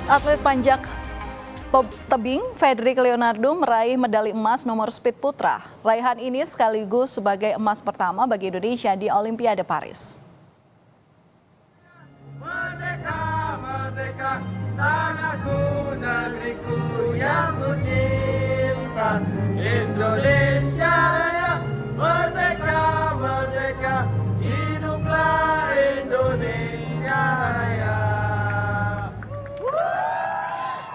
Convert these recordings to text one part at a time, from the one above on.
Atlet panjat tebing Fedrik Leonardo meraih medali emas nomor speed putra. Raihan ini sekaligus sebagai emas pertama bagi Indonesia di Olimpiade Paris. Merdeka, merdeka, tanahku, negeriku yang kucinta, Indonesia Raya. Merdeka, merdeka, hiduplah Indonesia Raya.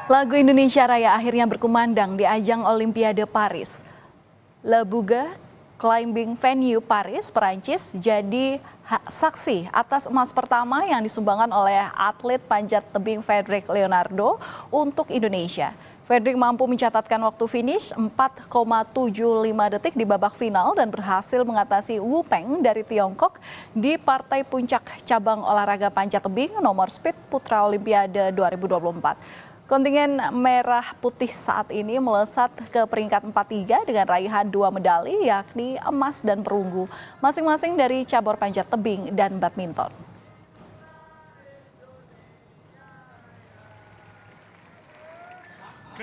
Lagu Indonesia Raya akhirnya berkumandang di ajang Olimpiade Paris. Le Bourget Climbing Venue Paris, Perancis jadi saksi atas emas pertama yang disumbangkan oleh atlet panjat tebing Fedrik Leonardo untuk Indonesia. Fedrik mampu mencatatkan waktu finish 4,75 detik di babak final dan berhasil mengatasi Wu Peng dari Tiongkok di partai puncak cabang olahraga panjat tebing nomor speed putra Olimpiade 2024. Kontingen merah putih saat ini melesat ke peringkat 43 dengan raihan 2 medali yakni emas dan perunggu, masing-masing dari cabur panjat tebing dan badminton.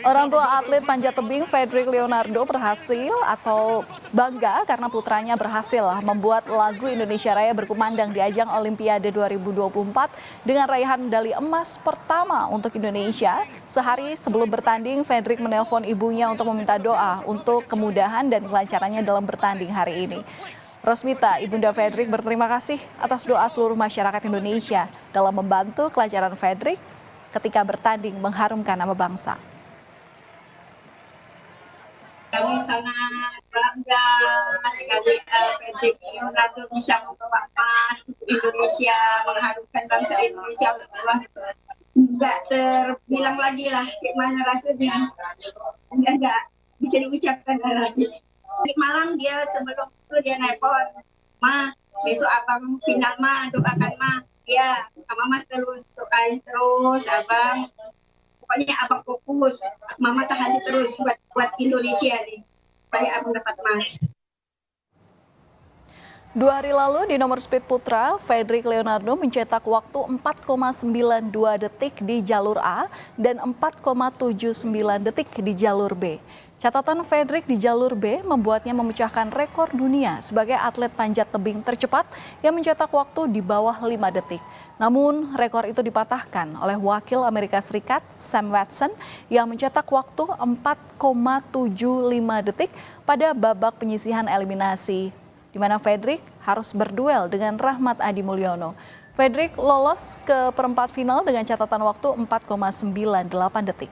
Orang tua atlet panjat tebing Fedrik Leonardo berhasil atau bangga karena putranya berhasil membuat lagu Indonesia Raya berkumandang di ajang Olimpiade 2024 dengan raihan medali emas pertama untuk Indonesia. Sehari sebelum bertanding, Fedrik menelpon ibunya untuk meminta doa untuk kemudahan dan kelancarannya dalam bertanding hari ini. Rosmita, ibunda Fedrik, berterima kasih atas doa seluruh masyarakat Indonesia dalam membantu kelancaran Fedrik ketika bertanding mengharumkan nama bangsa. Kami sangat bangga sekali Fedrik Leonardo bisa membawa emas untuk Indonesia, mengharumkan bangsa Indonesia. Nggak terbilang lagi lah gimana rasanya, nggak bisa diucapkan lagi. Di Malang dia sebelum itu dia nelpon, Ma besok abang final Ma, doakan Ma. Ya, Mama terus doain terus abang. Pokoknya abang fokus, Mama tahajud terus buat Indonesia nih, supaya abang dapat emas. 2 hari lalu di nomor speed putra, Fedrik Leonardo mencetak waktu 4,92 detik di jalur A dan 4,79 detik di jalur B. Catatan Fedrik di jalur B membuatnya memecahkan rekor dunia sebagai atlet panjat tebing tercepat yang mencetak waktu di bawah 5 detik. Namun rekor itu dipatahkan oleh wakil Amerika Serikat Sam Watson yang mencetak waktu 4,75 detik pada babak penyisihan eliminasi, di mana Fedrik harus berduel dengan Rahmat Adi Mulyono. Fedrik lolos ke perempat final dengan catatan waktu 4,98 detik.